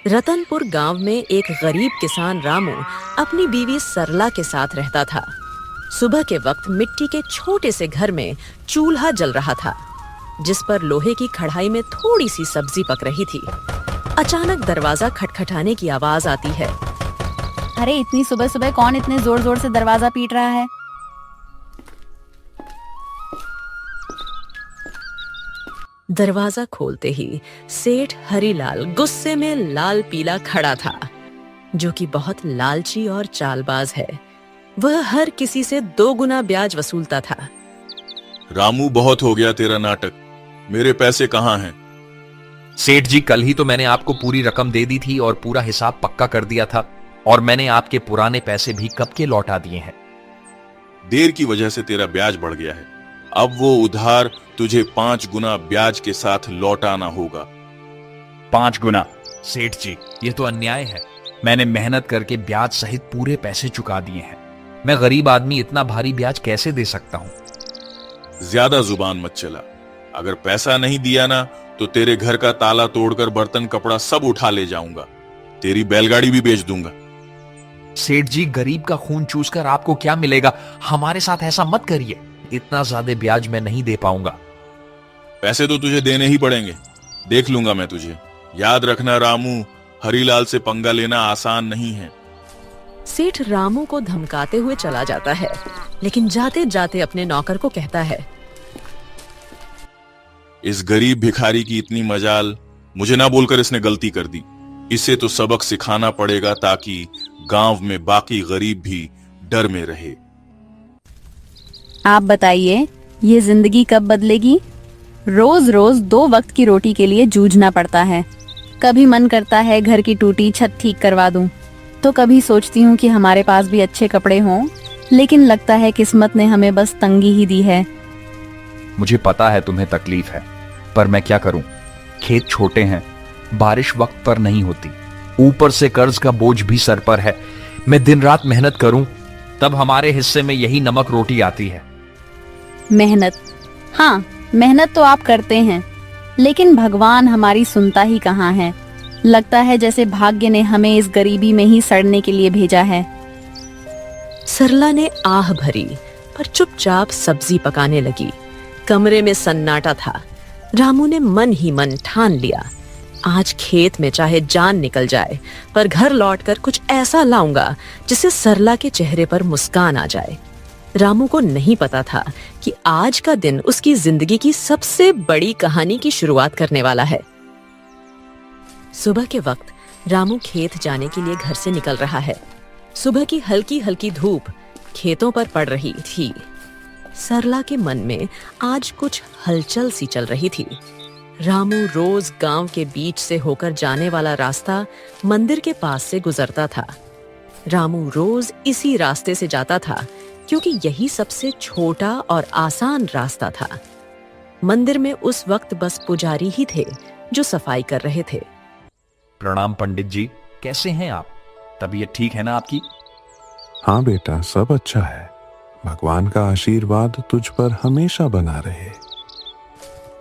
रतनपुर गांव में एक गरीब किसान रामू अपनी बीवी सरला के साथ रहता था। सुबह के वक्त मिट्टी के छोटे से घर में चूल्हा जल रहा था, जिस पर लोहे की कढ़ाई में थोड़ी सी सब्जी पक रही थी। अचानक दरवाजा खटखटाने की आवाज आती है। अरे इतनी सुबह सुबह कौन इतने जोर जोर से दरवाजा पीट रहा है? दरवाजा खोलते ही सेठ हरीलाल गुस्से में लाल पीला खड़ा था, जो कि बहुत लालची और चालबाज है। वह हर किसी से 2 गुना ब्याज वसूलता था। रामू, बहुत हो गया तेरा नाटक। मेरे पैसे कहाँ हैं? सेठ जी, कल ही तो मैंने आपको पूरी रकम दे दी थी और पूरा हिसाब पक्का कर दिया था, और मैंने आपके पुराने पैसे भी कब के लौटा दिए हैं। देर की वजह से तेरा ब्याज बढ़ गया है। अब वो उधार तुझे 5 गुना ब्याज के साथ लौटाना होगा। 5 गुना? सेठ जी, ये तो अन्याय है। मैंने मेहनत करके ब्याज सहित पूरे पैसे चुका दिए हैं। मैं गरीब आदमी इतना भारी ब्याज कैसे दे सकता हूँ? ज्यादा जुबान मत चला। अगर पैसा नहीं दिया ना तो तेरे घर का ताला तोड़कर बर्तन कपड़ा सब उठा ले जाऊंगा। तेरी बैलगाड़ी भी बेच दूंगा। सेठ जी, गरीब का खून चूसकर आपको क्या मिलेगा? हमारे साथ ऐसा मत करिए। इतना ज्यादा ब्याज मैं नहीं दे पाऊंगा। पैसे तो तुझे देने ही पड़ेंगे। देख लूंगा मैं तुझे। याद रखना रामू, हरीलाल से पंगा लेना आसान नहीं है। सेठ रामू को धमकाते हुए चला जाता है, लेकिन जाते जाते अपने नौकर को कहता है, इस गरीब भिखारी की इतनी मजाल, मुझे ना बोलकर इसने गलती कर दी। इसे तो सबक सिखाना पड़ेगा ताकि गांव में बाकी गरीब भी डर में रहे। आप बताइए, ये जिंदगी कब बदलेगी? रोज रोज 2 वक्त की रोटी के लिए जूझना पड़ता है। कभी मन करता है घर की टूटी छत ठीक करवा दूं, तो कभी सोचती हूँ कि हमारे पास भी अच्छे कपड़े हों, लेकिन लगता है किस्मत ने हमें बस तंगी ही दी है। मुझे पता है तुम्हें तकलीफ है, पर मैं क्या करूं? खेत छोटे हैं, बारिश वक्त पर नहीं होती, ऊपर से कर्ज का बोझ भी सर पर है। मैं दिन रात मेहनत करूं, तब हमारे हिस्से में यही नमक रोटी आती है। मेहनत? हाँ, मेहनत तो आप करते हैं, लेकिन भगवान हमारी सुनता ही कहाँ है। लगता है जैसे भाग्य ने हमें इस गरीबी में ही सड़ने के लिए भेजा है। सरला ने आह भरी, पर चुपचाप सब्जी पकाने लगी। कमरे में सन्नाटा था। रामू ने मन ही मन ठान लिया, आज खेत में चाहे जान निकल जाए, पर घर लौटकर कुछ ऐसा लाऊंगा जिससे सरला के चेहरे पर मुस्कान आ जाए। रामू को नहीं पता था कि आज का दिन उसकी जिंदगी की सबसे बड़ी कहानी की शुरुआत करने वाला है। सुबह के वक्त रामू खेत जाने के लिए घर से निकल रहा है। सुबह की हल्की हल्की धूप खेतों पर पड़ रही थी। सरला के मन में आज कुछ हलचल सी चल रही थी। रामू रोज गांव के बीच से होकर जाने वाला रास्ता मंदिर के पास से गुजरता था। रामू रोज इसी रास्ते से जाता था, क्योंकि यही सबसे छोटा और आसान रास्ता था। मंदिर में उस वक्त बस पुजारी ही थे जो सफाई कर रहे थे। प्रणाम पंडित जी, कैसे हैं आप? तबीयत ठीक है ना आपकी? हाँ बेटा, सब अच्छा है। भगवान का आशीर्वाद तुझ पर हमेशा बना रहे।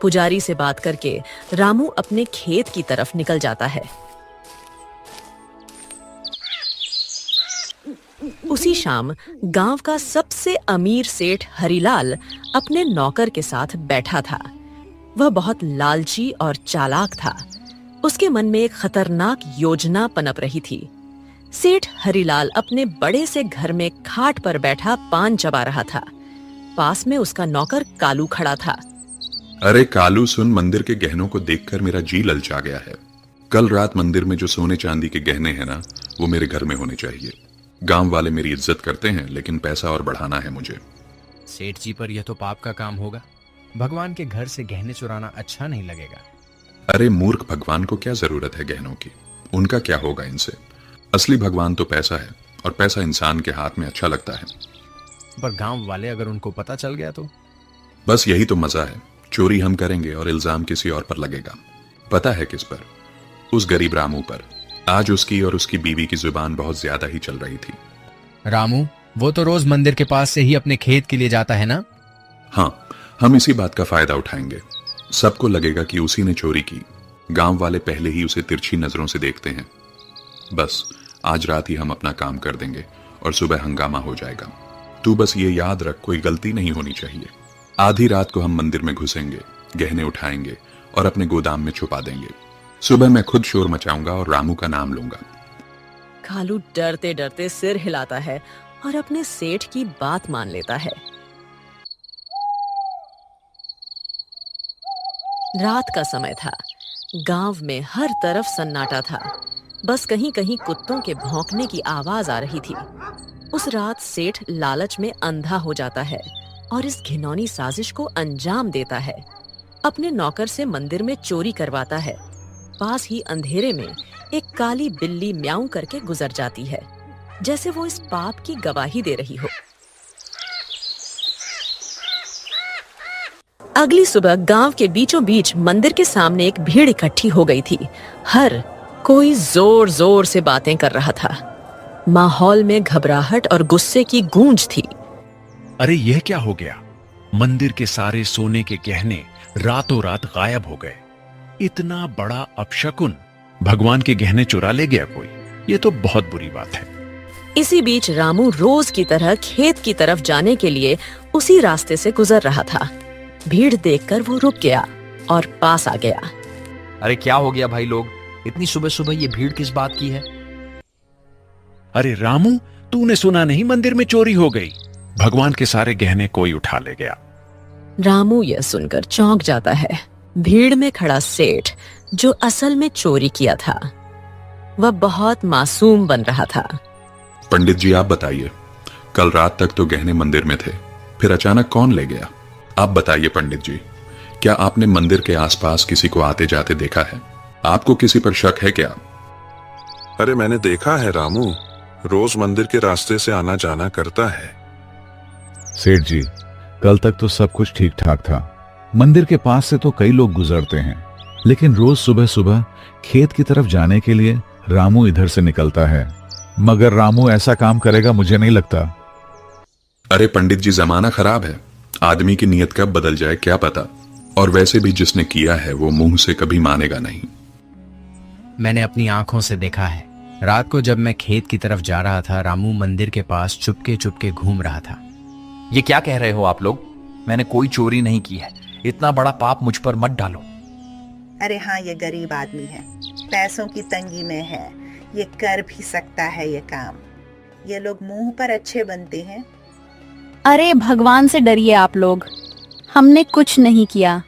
पुजारी से बात करके रामू अपने खेत की तरफ निकल जाता है। उसी शाम गांव का सबसे अमीर सेठ हरीलाल अपने नौकर के साथ बैठा था। वह बहुत लालची और चालाक था। उसके मन में एक खतरनाक योजना पनप रही थी। सेठ हरीलाल अपने बड़े से घर में खाट पर बैठा पान चबा रहा था। पास में उसका नौकर कालू खड़ा था। अरे कालू सुन, मंदिर के गहनों को देखकर मेरा जी ललचा गया है। कल रात मंदिर में जो सोने चांदी के गहने हैं ना, वो मेरे घर में होने चाहिए। गांव वाले मेरी इज्जत करते हैं, लेकिन पैसा और बढ़ाना है मुझे। सेठ जी, पर यह तो पाप का काम होगा। भगवान के घर से गहने चुराना अच्छा नहीं लगेगा। अरे मूर्ख, भगवान को क्या जरूरत है गहनों की? उनका क्या होगा इनसे? असली भगवान तो पैसा है, और पैसा इंसान के हाथ में अच्छा लगता है। पर गांव वाले अगर उनको पता चल गया तो? बस यही तो मजा है। चोरी हम करेंगे और इल्जाम किसी और पर लगेगा। पता है किस पर? उस गरीब रामू पर। आज उसकी और उसकी बीवी की जुबान बहुत ज्यादा ही चल रही थी। रामू, वो तो रोज मंदिर के पास से ही अपने खेत के लिए जाता है ना? हाँ, हम इसी बात का फायदा उठाएंगे। सबको लगेगा कि उसी ने चोरी की, गांव वाले पहले ही उसे तिरछी नजरों से देखते हैं। बस आज रात ही हम अपना काम कर देंगे और सुबह हंगामा हो जाएगा। तू बस ये याद रख, कोई गलती नहीं होनी चाहिए। आधी रात को हम मंदिर में घुसेंगे, गहने उठाएंगे और अपने गोदाम में छुपा देंगे। सुबह मैं खुद शोर मचाऊंगा और रामू का नाम लूंगा। कालू डरते डरते सिर हिलाता है और अपने सेठ की बात मान लेता है। रात का समय था। गांव में हर तरफ सन्नाटा था। बस कहीं कहीं कुत्तों के भौंकने की आवाज आ रही थी। उस रात सेठ लालच में अंधा हो जाता है और इस घिनौनी साजिश को अंजाम देता है। अपने नौकर से मंदिर में चोरी करवाता है। पास ही अंधेरे में एक काली बिल्ली म्याऊं करके गुजर जाती है, जैसे वो इस पाप की गवाही दे रही हो। अगली सुबह गांव के बीचों बीच मंदिर के सामने एक भीड़ इकट्ठी हो गई थी। हर कोई जोर जोर से बातें कर रहा था। माहौल में घबराहट और गुस्से की गूंज थी। अरे यह क्या हो गया? मंदिर के सारे सोने के गहने रातों रात गायब हो गए। इतना बड़ा अपशकुन, भगवान के गहने चुरा ले गया कोई। ये तो बहुत बुरी बात है। इसी बीच रामू रोज की तरह खेत की तरफ जाने के लिए उसी रास्ते से गुजर रहा था। भीड़ देखकर वो रुक गया और पास आ गया। अरे क्या हो गया भाई लोग, इतनी सुबह सुबह ये भीड़ किस बात की है? अरे रामू, तूने सुना नहीं, मंदिर में चोरी हो गई। भगवान के सारे गहने कोई उठा ले गया। रामू यह सुनकर चौंक जाता है। भीड़ में खड़ा सेठ, जो असल में चोरी किया था, वह बहुत मासूम बन रहा था। पंडित जी आप बताइए, कल रात तक तो गहने मंदिर में थे, फिर अचानक कौन ले गया? आप बताइए पंडित जी, क्या आपने मंदिर के आसपास किसी को आते जाते देखा है? आपको किसी पर शक है क्या? अरे मैंने देखा है रामू, रोज मंदिर के रास्ते से आना जाना करता है। सेठ जी, कल तक तो सब कुछ ठीक ठाक था। मंदिर के पास से तो कई लोग गुजरते हैं, लेकिन रोज सुबह सुबह खेत की तरफ जाने के लिए रामू इधर से निकलता है। मगर रामू ऐसा काम करेगा मुझे नहीं लगता। अरे पंडित जी, जमाना खराब है, आदमी की नीयत कब बदल जाए क्या पता। और वैसे भी जिसने किया है वो मुंह से कभी मानेगा नहीं। मैंने अपनी आंखों से देखा है। रात को जब मैं खेत की तरफ जा रहा था, रामू मंदिर के पास चुपके चुपके घूम रहा था। ये क्या कह रहे हो आप लोग? मैंने कोई चोरी नहीं की है। इतना बड़ा पाप मुझ पर मत डालो। अरे हाँ, ये गरीब आदमी है, पैसों की तंगी में है, ये कर भी सकता है ये काम। ये लोग मुंह पर अच्छे बनते हैं। अरे भगवान से डरिए आप लोग, हमने कुछ नहीं किया।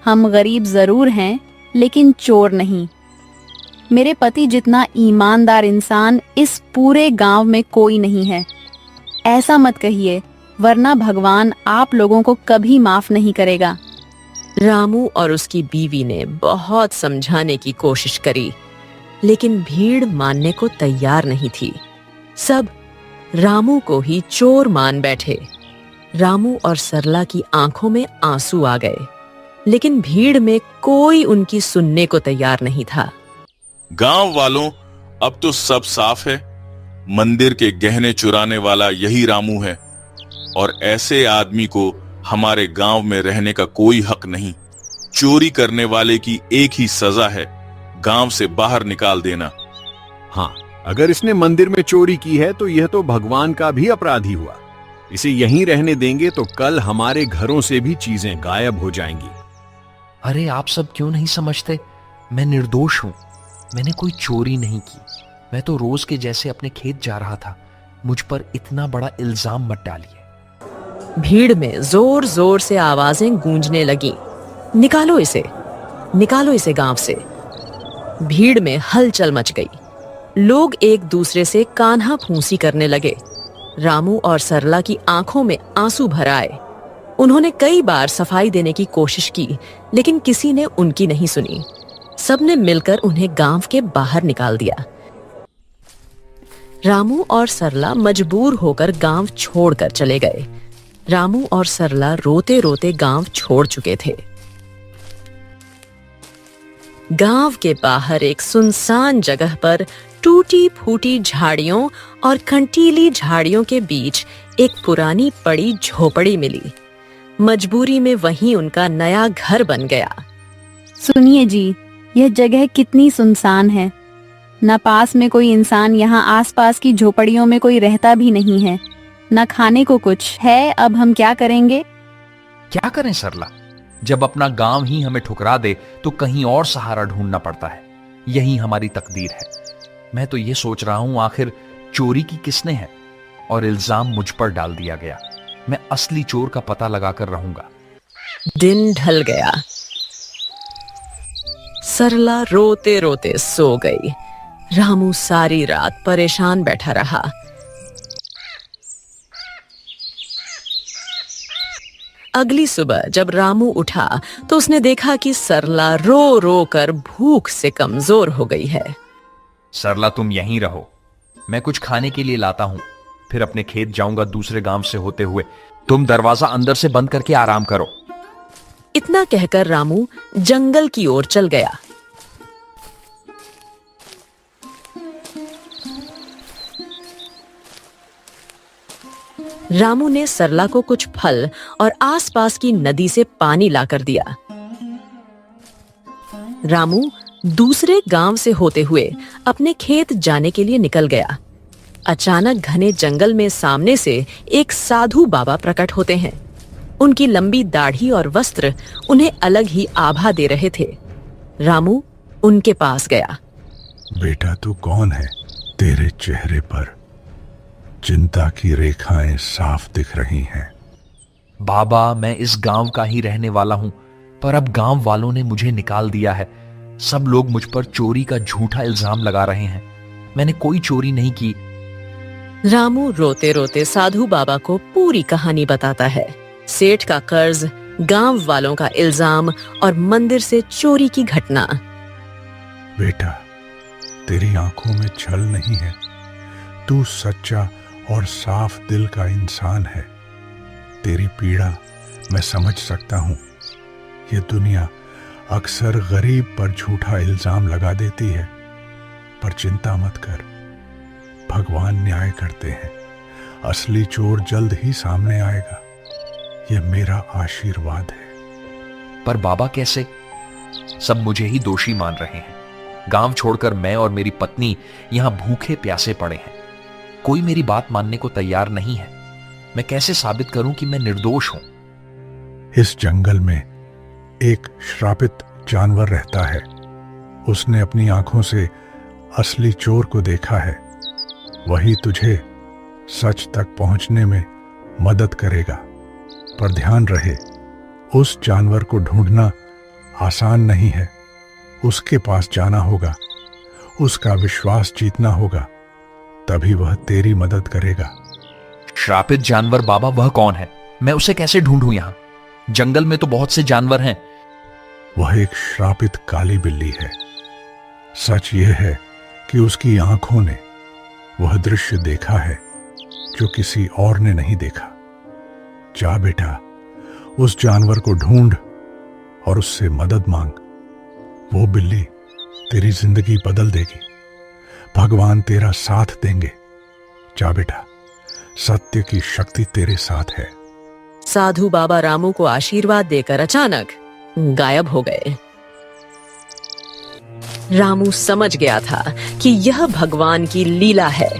हम गरीब जरूर हैं, लेकिन चोर नहीं। मेरे पति जितना ईमानदार इंसान इस पूरे गांव में कोई नहीं है। ऐसा मत कहिए, वरना भगवान आप लोगों को कभी माफ नहीं करेगा। रामू और उसकी बीवी ने बहुत समझाने की कोशिश करी, लेकिन भीड़ मानने को तैयार नहीं थी। सब रामू को ही चोर मान बैठे। रामू और सरला की आंखों में आंसू आ गए, लेकिन भीड़ में कोई उनकी सुनने को तैयार नहीं था। गांव वालों, अब तो सब साफ है। मंदिर के गहने चुराने वाला यही रामू है और ऐसे आदमी को हमारे गांव में रहने का कोई हक नहीं। चोरी करने वाले की एक ही सजा है, गांव से बाहर निकाल देना। हाँ, अगर इसने मंदिर में चोरी की है तो यह तो भगवान का भी अपराधी हुआ। इसे यहीं रहने देंगे तो कल हमारे घरों से भी चीजें गायब हो जाएंगी। अरे आप सब क्यों नहीं समझते? मैं निर्दोष हूं। मैंने कोई चोरी नहीं की। मैं तो रोज के जैसे अपने खेत जा रहा था। मुझ पर इतना बड़ा इल्जाम मत डालिए। भीड़ में जोर जोर से आवाजें गूंजने लगी। निकालो इसे गांव से। भीड़ में हलचल मच गई। लोग एक दूसरे से कान्हा फूंसी करने लगे। रामू और सरला की आंखों में आंसू भर आए। उन्होंने कई बार सफाई देने की कोशिश की, लेकिन किसी ने उनकी नहीं सुनी। सबने मिलकर उन्हें गांव के बाहर निकाल दिया। रामू और सरला मजबूर होकर गांव छोड़कर चले गए। रामू और सरला रोते रोते गांव छोड़ चुके थे। गांव के बाहर एक सुनसान जगह पर टूटी फूटी झाड़ियों और कंटीली झाड़ियों के बीच एक पुरानी पड़ी झोपड़ी मिली। मजबूरी में वहीं उनका नया घर बन गया। सुनिए जी, यह जगह कितनी सुनसान है। न पास में कोई इंसान, यहाँ आसपास की झोपड़ियों में कोई रहता भी नहीं है। न खाने को कुछ है। अब हम क्या करेंगे? क्या करें सरला? जब अपना गांव ही हमें ठुकरा दे तो कहीं और सहारा ढूंढना पड़ता है। यही हमारी तकदीर है। मैं तो ये सोच रहा हूं आखिर चोरी की किसने है और इल्जाम मुझ पर डाल दिया गया। मैं असली चोर का पता लगाकर रहूंगा। दिन ढल गया। सरला रोते रोते सो गई। रामू सारी रात परेशान बैठा रहा। अगली सुबह जब रामू उठा तो उसने देखा कि सरला रो रो कर भूख से कमजोर हो गई है। सरला, तुम यहीं रहो, मैं कुछ खाने के लिए लाता हूं, फिर अपने खेत जाऊंगा दूसरे गांव से होते हुए। तुम दरवाजा अंदर से बंद करके आराम करो। इतना कहकर रामू जंगल की ओर चल गया। रामू ने सरला को कुछ फल और आसपास की नदी से पानी लाकर दिया। रामू दूसरे गांव से होते हुए अपने खेत जाने के लिए निकल गया। अचानक घने जंगल में सामने से एक साधु बाबा प्रकट होते हैं। उनकी लंबी दाढ़ी और वस्त्र उन्हें अलग ही आभा दे रहे थे। रामू उनके पास गया। बेटा, तू कौन है? तेरे चेहरे पर चिंता की रेखाएं साफ दिख रही हैं। बाबा, मैं इस गांव का ही रहने वाला हूं, पर अब गांव वालों ने मुझे निकाल दिया है। सब लोग मुझ पर चोरी का झूठा इल्जाम लगा रहे हैं। मैंने कोई चोरी नहीं की। रामू रोते रोते साधु बाबा को पूरी कहानी बताता है। सेठ का कर्ज, गांव वालों का इल्जाम और मंदिर से चोरी की घटना। बेटा, तेरी आंखों में छल नहीं है। तू सच्चा और साफ दिल का इंसान है। तेरी पीड़ा मैं समझ सकता हूं। ये दुनिया अक्सर गरीब पर झूठा इल्जाम लगा देती है, पर चिंता मत कर, भगवान न्याय करते हैं। असली चोर जल्द ही सामने आएगा। ये मेरा आशीर्वाद है। पर बाबा कैसे? सब मुझे ही दोषी मान रहे हैं। गांव छोड़कर मैं और मेरी पत्नी यहां भूखे प्यासे पड़े हैं। कोई मेरी बात मानने को तैयार नहीं है। मैं कैसे साबित करूं कि मैं निर्दोष हूं? इस जंगल में एक श्रापित जानवर रहता है। उसने अपनी आंखों से असली चोर को देखा है। वही तुझे सच तक पहुंचने में मदद करेगा। पर ध्यान रहे, उस जानवर को ढूंढना आसान नहीं है। उसके पास जाना होगा, उसका विश्वास जीतना होगा, तभी वह तेरी मदद करेगा। श्रापित जानवर बाबा, वह कौन है? मैं उसे कैसे ढूंढूं? यहां जंगल में तो बहुत से जानवर हैं। वह एक श्रापित काली बिल्ली है। सच यह है कि उसकी आंखों ने वह दृश्य देखा है जो किसी और ने नहीं देखा। जा बेटा, उस जानवर को ढूंढ और उससे मदद मांग। वो बिल्ली तेरी जिंदगी बदल देगी। भगवान तेरा साथ देंगे। जा बेटा, सत्य की शक्ति तेरे साथ है। साधु बाबा रामू को आशीर्वाद देकर अचानक गायब हो गए। रामू समझ गया था कि यह भगवान की लीला है।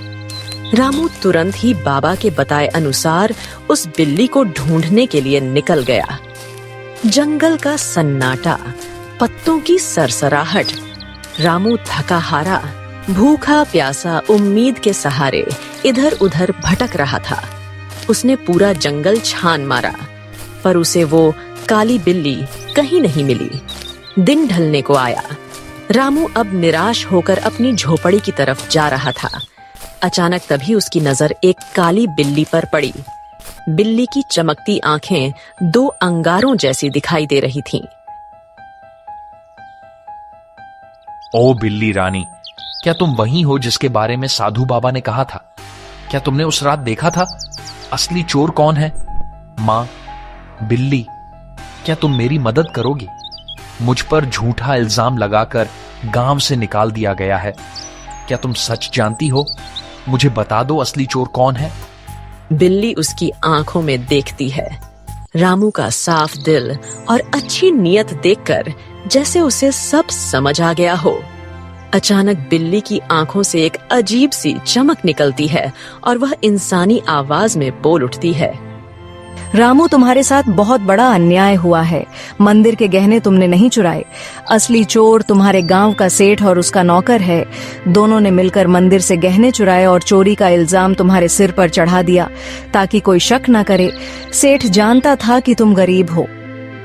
रामू तुरंत ही बाबा के बताए अनुसार उस बिल्ली को ढूंढने के लिए निकल गया। जंगल का सन्नाटा, पत्तों की सरसराहट। रामू थका हारा, भूखा प्यासा, उम्मीद के सहारे इधर उधर भटक रहा था। उसने पूरा जंगल छान मारा, पर उसे वो काली बिल्ली कहीं नहीं मिली। दिन ढलने को आया। रामू अब निराश होकर अपनी झोपड़ी की तरफ जा रहा था। अचानक तभी उसकी नजर एक काली बिल्ली पर पड़ी। बिल्ली की चमकती आंखें दो अंगारों जैसी दिखाई दे रही थीं। ओ बिल्ली रानी, क्या तुम वही हो जिसके बारे में साधु बाबा ने कहा था? क्या तुमने उस रात देखा था? असली चोर कौन है? मां, बिल्ली, क्या तुम मेरी मदद करोगी? मुझ पर झूठा इल्जाम लगाकर गांव से निकाल दिया गया है। क्या तुम सच जानती हो? मुझे बता दो, असली चोर कौन है? बिल्ली उसकी आंखों में देखती है। रामू का साफ दिल और अच्छी नीयत देखकर जैसे उसे सब समझ आ गया हो। अचानक बिल्ली की आंखों से एक अजीब सी चमक निकलती है और वह इंसानी आवाज में बोल उठती है। रामू, तुम्हारे साथ बहुत बड़ा अन्याय हुआ है। मंदिर के गहने तुमने नहीं चुराए। असली चोर तुम्हारे गांव का सेठ और उसका नौकर है। दोनों ने मिलकर मंदिर से गहने चुराए और चोरी का इल्जाम तुम्हारे सिर पर चढ़ा दिया ताकि कोई शक न करे। सेठ जानता था कि तुम गरीब हो,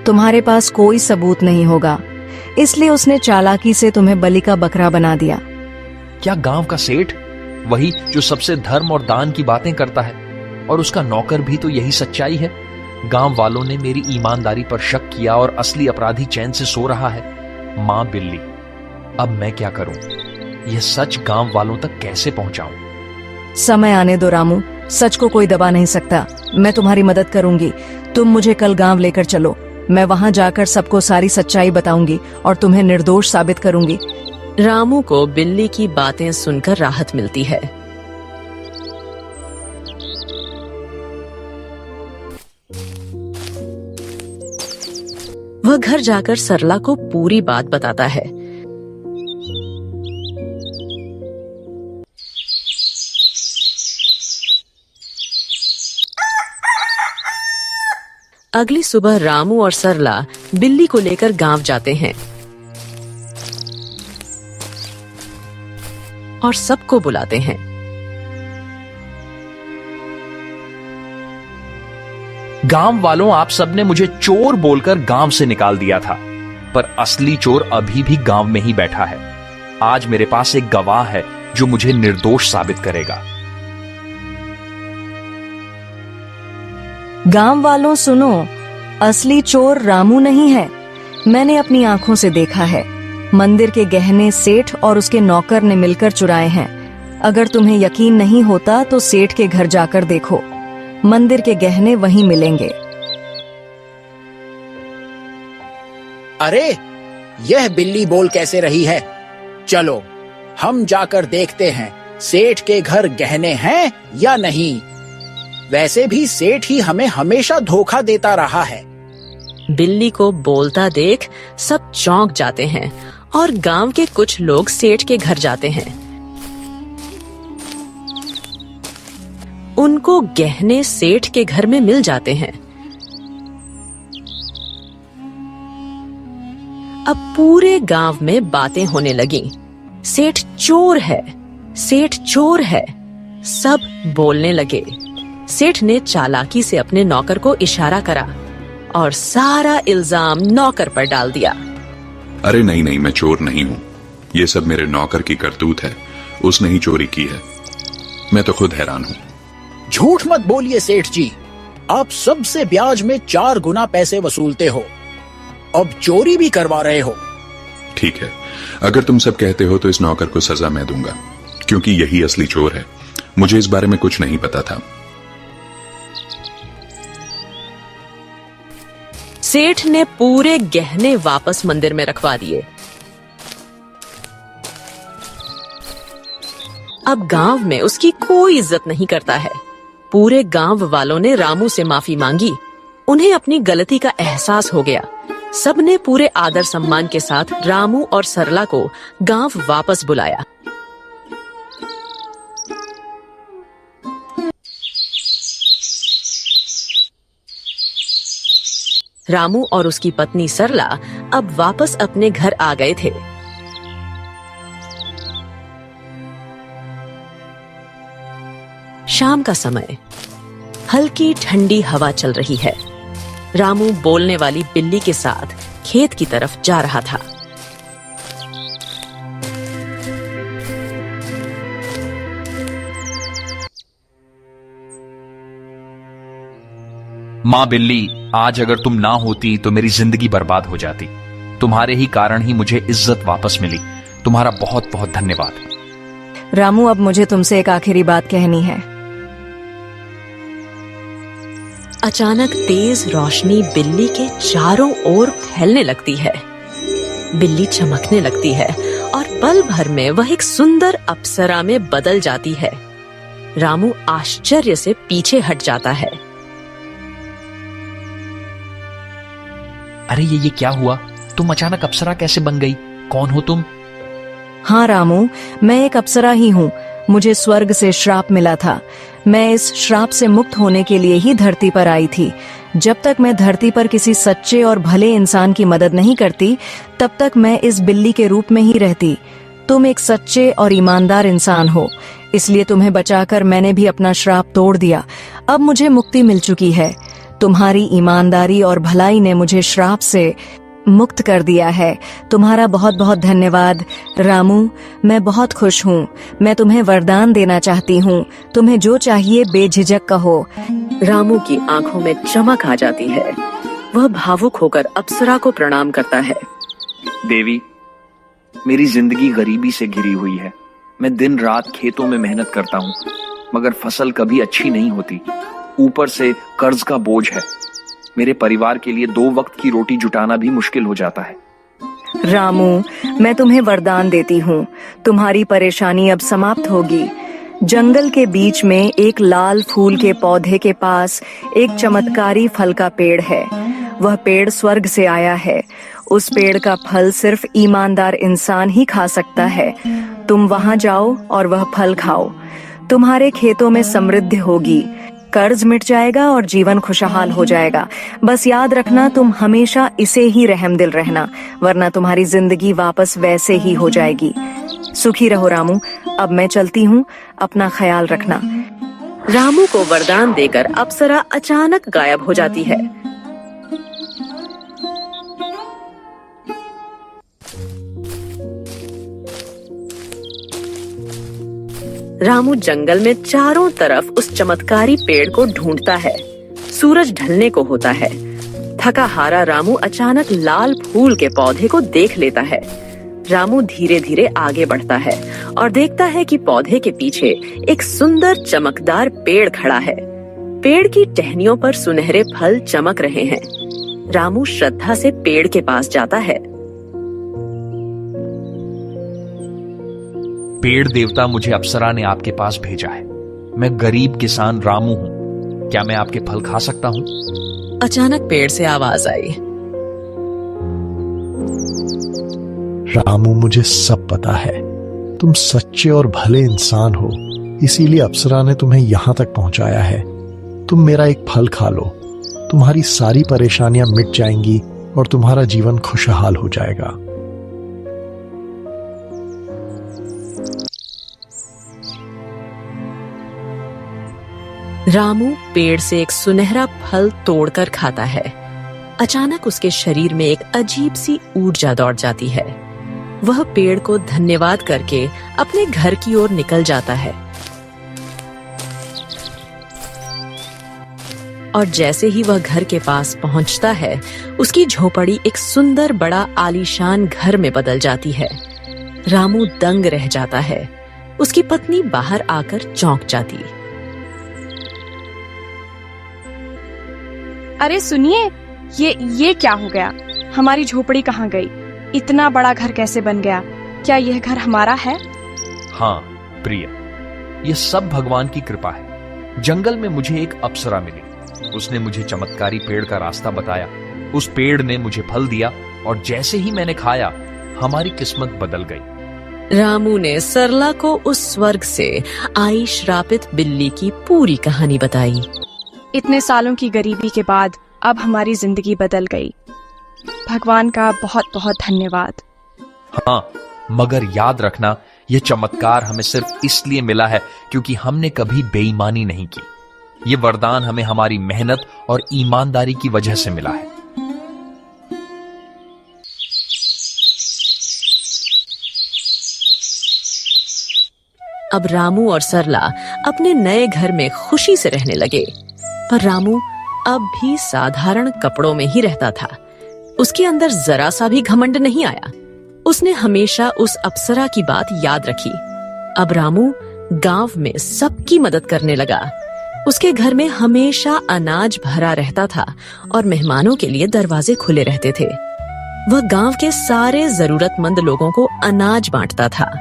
तुम्हारे पास कोई सबूत नहीं होगा, इसलिए उसने चालाकी से तुम्हें बलि का बकरा बना दिया। क्या गांव का सेठ, वही जो सबसे धर्म और दान की बातें करता है, और उसका नौकर भी तो यही सच्चाई है? गांव वालों ने मेरी ईमानदारी पर शक किया और असली अपराधी चैन से सो रहा है। मां बिल्ली, अब मैं क्या करूं? यह सच गांव वालों तक कैसे पहुंचाऊं? समय आने दो रामू, सच को कोई दबा नहीं सकता। मैं तुम्हारी मदद करूंगी। तुम मुझे कल गांव लेकर चलो। मैं वहां जाकर सबको सारी सच्चाई बताऊंगी और तुम्हें निर्दोष साबित करूंगी। रामू को बिल्ली की बातें सुनकर राहत मिलती है। वह घर जाकर सरला को पूरी बात बताता है। अगली सुबह रामू और सरला बिल्ली को लेकर गांव जाते हैं और सबको बुलाते हैं। गांव वालों, आप सबने मुझे चोर बोलकर गांव से निकाल दिया था, पर असली चोर अभी भी गांव में ही बैठा है। आज मेरे पास एक गवाह है जो मुझे निर्दोष साबित करेगा। गांव वालों सुनो, असली चोर रामू नहीं है। मैंने अपनी आंखों से देखा है। मंदिर के गहने सेठ और उसके नौकर ने मिलकर चुराए हैं। अगर तुम्हें यकीन नहीं होता तो सेठ के घर जाकर देखो, मंदिर के गहने वहीं मिलेंगे। अरे, यह बिल्ली बोल कैसे रही है? चलो हम जाकर देखते हैं सेठ के घर गहने हैं या नहीं। वैसे भी सेठ ही हमें हमेशा धोखा देता रहा है। बिल्ली को बोलता देख सब चौंक जाते हैं और गांव के कुछ लोग सेठ के घर जाते हैं। उनको गहने सेठ के घर में मिल जाते हैं। अब पूरे गांव में बातें होने लगी। सेठ चोर है, सेठ चोर है। सब बोलने लगे। सेठ ने चालाकी से अपने नौकर को इशारा करा और सारा इल्जाम नौकर पर डाल दिया। अरे नहीं नहीं, मैं चोर नहीं हूं। ये सब मेरे नौकर की करतूत है। उसने ही चोरी की है। मैं तो खुद हैरान हूं। झूठ मत बोलिए सेठ जी, आप सबसे ब्याज में 4 गुना पैसे वसूलते हो, अब चोरी भी करवा रहे हो। ठीक है, अगर तुम सब कहते हो तो इस नौकर को सजा मैं दूंगा, क्योंकि यही असली चोर है। मुझे इस बारे में कुछ नहीं पता था। सेठ ने पूरे गहने वापस मंदिर में रखवा दिए। अब गांव में उसकी कोई इज्जत नहीं करता है। पूरे गांव वालों ने रामू से माफी मांगी। उन्हें अपनी गलती का एहसास हो गया। सबने पूरे आदर सम्मान के साथ रामू और सरला को गांव वापस बुलाया। रामू और उसकी पत्नी सरला अब वापस अपने घर आ गए थे। शाम का समय, हल्की ठंडी हवा चल रही है। रामू बोलने वाली बिल्ली के साथ खेत की तरफ जा रहा था। मां बिल्ली, आज अगर तुम ना होती तो मेरी जिंदगी बर्बाद हो जाती। तुम्हारे ही कारण ही मुझे इज्जत वापस मिली। तुम्हारा बहुत बहुत धन्यवाद। रामू, अब मुझे तुमसे एक आखिरी बात कहनी है। अचानक तेज रोशनी बिल्ली के चारों ओर फैलने लगती है। बिल्ली चमकने लगती है और पल भर में वह एक सुंदर अप्सरा में बदल जाती है। रामू आश्चर्य से पीछे हट जाता है। अरे ये क्या हुआ? तुम अचानक अप्सरा कैसे बन गई? कौन हो तुम? हाँ रामू, मैं एक अप्सरा ही हूँ। मुझे स्वर्ग से श्राप मिला था। मैं इस श्राप से मुक्त होने के लिए ही धरती पर आई थी। जब तक मैं धरती पर किसी सच्चे और भले इंसान की मदद नहीं करती, तब तक मैं इस बिल्ली के रूप में ही रहती। तुम एक सच्चे और ईमानदार इंसान हो, इसलिए तुम्हें बचाकर मैंने भी अपना श्राप तोड़ दिया। अब मुझे मुक्ति मिल चुकी है। तुम्हारी ईमानदारी और भलाई ने मुझे श्राप से मुक्त कर दिया है। तुम्हारा बहुत बहुत धन्यवाद रामू। मैं बहुत खुश हूँ। मैं तुम्हें वरदान देना चाहती हूँ। तुम्हें जो चाहिए बेझिझक कहो। रामू की आंखों में चमक आ जाती है। वह भावुक होकर अप्सरा को प्रणाम करता है। देवी, मेरी जिंदगी गरीबी से घिरी हुई है। मैं दिन रात खेतों में मेहनत करता हूँ, मगर फसल कभी अच्छी नहीं होती। ऊपर से कर्ज का बोझ है। मेरे परिवार के लिए 2 वक्त की रोटी जुटाना भी मुश्किल हो जाता है। रामू, मैं तुम्हें वरदान देती हूँ। तुम्हारी परेशानी अब समाप्त होगी। जंगल के बीच में एक लाल फूल के पौधे के पास एक चमत्कारी फल का पेड़ है। वह पेड़ स्वर्ग से आया है। उस पेड़ का फल सिर्फ ईमानदार इंसान ही खा सकता है। तुम वहां जाओ और वह फल खाओ। तुम्हारे खेतों में समृद्धि होगी, कर्ज मिट जाएगा और जीवन खुशहाल हो जाएगा। बस याद रखना, तुम हमेशा इसे ही रहमदिल रहना, वरना तुम्हारी जिंदगी वापस वैसे ही हो जाएगी। सुखी रहो रामू। अब मैं चलती हूँ, अपना ख्याल रखना। रामू को वरदान देकर अप्सरा अचानक गायब हो जाती है। रामू जंगल में चारों तरफ उस चमत्कारी पेड़ को ढूंढता है। सूरज ढलने को होता है। थका हारा रामू अचानक लाल फूल के पौधे को देख लेता है। रामू धीरे धीरे आगे बढ़ता है और देखता है कि पौधे के पीछे एक सुंदर चमकदार पेड़ खड़ा है। पेड़ की टहनियों पर सुनहरे फल चमक रहे हैं। रामू श्रद्धा से पेड़ के पास जाता है। पेड़ देवता, मुझे अप्सरा ने आपके पास भेजा है। मैं गरीब किसान रामू हूँ। क्या मैं आपके फल खा सकता हूँ? अचानक पेड़ से आवाज आई। रामू, मुझे सब पता है। तुम सच्चे और भले इंसान हो, इसीलिए अप्सरा ने तुम्हें यहां तक पहुंचाया है। तुम मेरा एक फल खा लो, तुम्हारी सारी परेशानियां मिट जाएंगी और तुम्हारा जीवन खुशहाल हो जाएगा। रामू पेड़ से एक सुनहरा फल तोड़कर खाता है। अचानक उसके शरीर में एक अजीब सी ऊर्जा दौड़ जाती है। वह पेड़ को धन्यवाद करके अपने घर की ओर निकल जाता है। और जैसे ही वह घर के पास पहुंचता है, उसकी झोपड़ी एक सुंदर बड़ा आलीशान घर में बदल जाती है। रामू दंग रह जाता है। उसकी पत्नी बाहर आकर चौंक जाती। अरे सुनिए, ये क्या हो गया? हमारी झोपड़ी कहाँ गई? इतना बड़ा घर कैसे बन गया? क्या यह घर हमारा है? हाँ प्रिय, यह सब भगवान की कृपा है। जंगल में मुझे एक अप्सरा मिली। उसने मुझे चमत्कारी पेड़ का रास्ता बताया। उस पेड़ ने मुझे फल दिया और जैसे ही मैंने खाया, हमारी किस्मत बदल गई। रामू ने सरला को उस स्वर्ग से आई श्रापित बिल्ली की पूरी कहानी बताई। इतने सालों की गरीबी के बाद अब हमारी जिंदगी बदल गई। भगवान का बहुत बहुत धन्यवाद। हाँ, मगर याद रखना, यह चमत्कार हमें सिर्फ इसलिए मिला है क्योंकि हमने कभी बेईमानी नहीं की। यह वरदान हमें हमारी मेहनत और ईमानदारी की वजह से मिला है। अब रामू और सरला अपने नए घर में खुशी से रहने लगे। पर रामू अब भी साधारण कपड़ों में ही रहता था। उसके अंदर जरा सा भी घमंड नहीं आया। उसने हमेशा उस अप्सरा की बात याद रखी। अब रामू गांव में सबकी मदद करने लगा। उसके घर में हमेशा अनाज भरा रहता था और मेहमानों के लिए दरवाजे खुले रहते थे। वह गांव के सारे जरूरतमंद लोगों को अनाज बांटता था।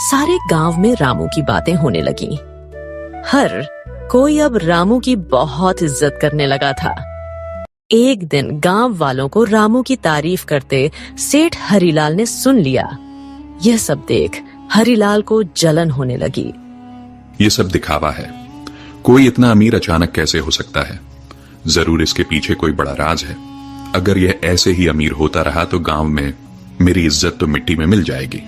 सारे गांव में रामू की बातें होने लगीं। हर कोई अब रामू की बहुत इज्जत करने लगा था। एक दिन गांव वालों को रामू की तारीफ करते सेठ हरिलाल ने सुन लिया। यह सब देख हरिलाल को जलन होने लगी। ये सब दिखावा है। कोई इतना अमीर अचानक कैसे हो सकता है? जरूर इसके पीछे कोई बड़ा राज है। अगर यह ऐसे ही अमीर होता रहा तो गांव में मेरी इज्जत तो मिट्टी में मिल जाएगी।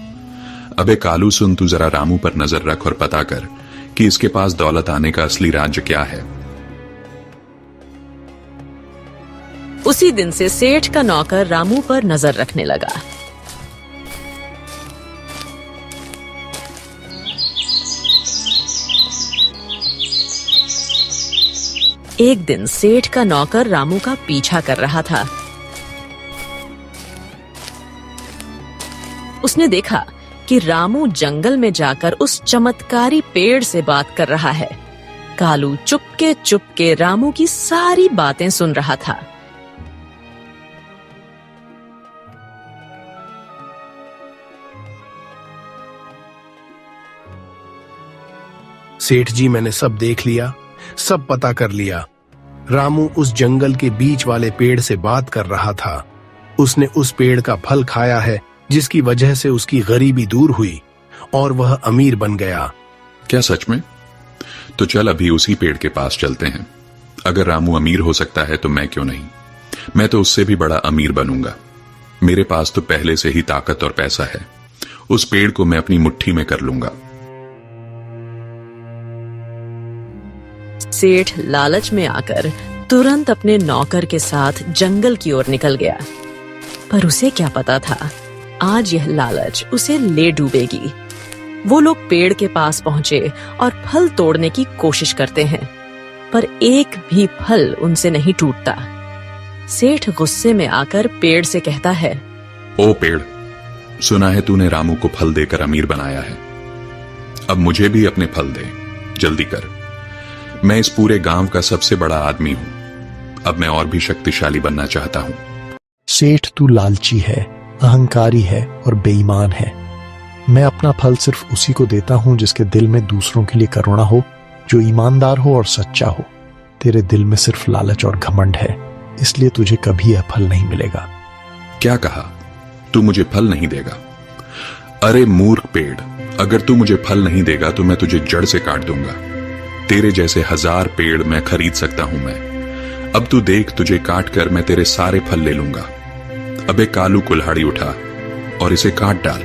अबे कालू सुन, तू जरा रामू पर नजर रख और पता कर कि इसके पास दौलत आने का असली राज्य क्या है। उसी दिन से सेठ का नौकर रामू पर नजर रखने लगा। एक दिन सेठ का नौकर रामू का पीछा कर रहा था। उसने देखा कि रामू जंगल में जाकर उस चमत्कारी पेड़ से बात कर रहा है। कालू चुपके चुपके रामू की सारी बातें सुन रहा था। सेठ जी, मैंने सब देख लिया, सब पता कर लिया। रामू उस जंगल के बीच वाले पेड़ से बात कर रहा था। उसने उस पेड़ का फल खाया है, जिसकी वजह से उसकी गरीबी दूर हुई और वह अमीर बन गया। क्या सच में? तो चल अभी उसी पेड़ के पास चलते हैं। अगर रामू अमीर हो सकता है तो मैं क्यों नहीं? मैं तो उससे भी बड़ा अमीर बनूंगा। मेरे पास तो पहले से ही ताकत और पैसा है। उस पेड़ को मैं अपनी मुट्ठी में कर लूंगा। सेठ लालच में आकर तुरंत अपने नौकर के साथ जंगल की ओर निकल गया। पर उसे क्या पता था, आज यह लालच उसे ले डूबेगी। वो लोग पेड़ के पास पहुंचे और फल तोड़ने की कोशिश करते हैं, पर एक भी फल उनसे नहीं टूटता। सेठ गुस्से में आकर पेड़ से कहता है, ओ पेड़, सुना है तूने रामू को फल देकर अमीर बनाया है। अब मुझे भी अपने फल दे, जल्दी कर। मैं इस पूरे गांव का सबसे बड़ा आदमी हूं। अब मैं और भी शक्तिशाली बनना चाहता हूं। सेठ, तू लालची है, अहंकारी है और बेईमान है। मैं अपना फल सिर्फ उसी को देता हूं जिसके दिल में दूसरों के लिए करुणा हो, जो ईमानदार हो और सच्चा हो। तेरे दिल में सिर्फ लालच और घमंड है, इसलिए तुझे कभी यह फल नहीं मिलेगा। क्या कहा? तू मुझे फल नहीं देगा? अरे मूर्ख पेड़, अगर तू मुझे फल नहीं देगा तो मैं तुझे जड़ से काट दूंगा। तेरे जैसे 1000 पेड़ मैं खरीद सकता हूं मैं। अब तू देख, तुझे काट कर मैं तेरे सारे फल ले लूंगा। अबे कालू, कुल्हाड़ी उठा और इसे काट डाल।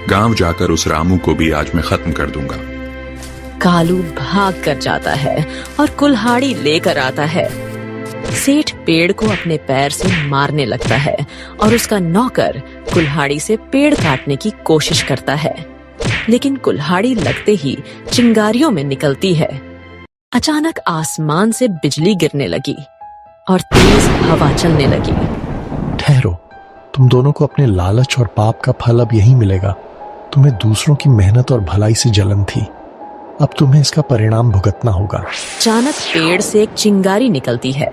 गांव जाकर उस रामू को भी आज मैं खत्म कर दूंगा। कालू भाग कर जाता है और कुल्हाड़ी लेकर आता है। सेठ पेड़ को अपने पैर से मारने लगता है और उसका नौकर कुल्हाड़ी से पेड़ काटने की कोशिश करता है, लेकिन कुल्हाड़ी लगते ही चिंगारियों में निकलती है। अचानक आसमान से बिजली गिरने लगी और तेज हवा चलने लगी। ठहरो, तुम दोनों को अपने लालच और पाप का फल अब यही मिलेगा। तुम्हें दूसरों की मेहनत और भलाई से जलन थी, अब तुम्हें इसका परिणाम भुगतना होगा। अचानक पेड़ से एक चिंगारी निकलती है।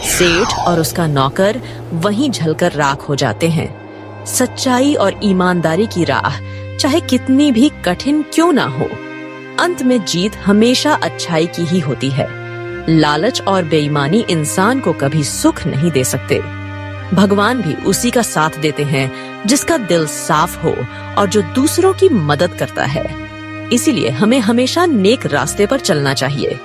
सेठ और उसका नौकर वहीं जलकर राख हो जाते हैं। सच्चाई और ईमानदारी की राह चाहे कितनी भी कठिन क्यों ना हो, अंत में जीत हमेशा अच्छाई की ही होती है। लालच और बेईमानी इंसान को कभी सुख नहीं दे सकते। भगवान भी उसी का साथ देते हैं जिसका दिल साफ हो और जो दूसरों की मदद करता है। इसीलिए हमें हमेशा नेक रास्ते पर चलना चाहिए।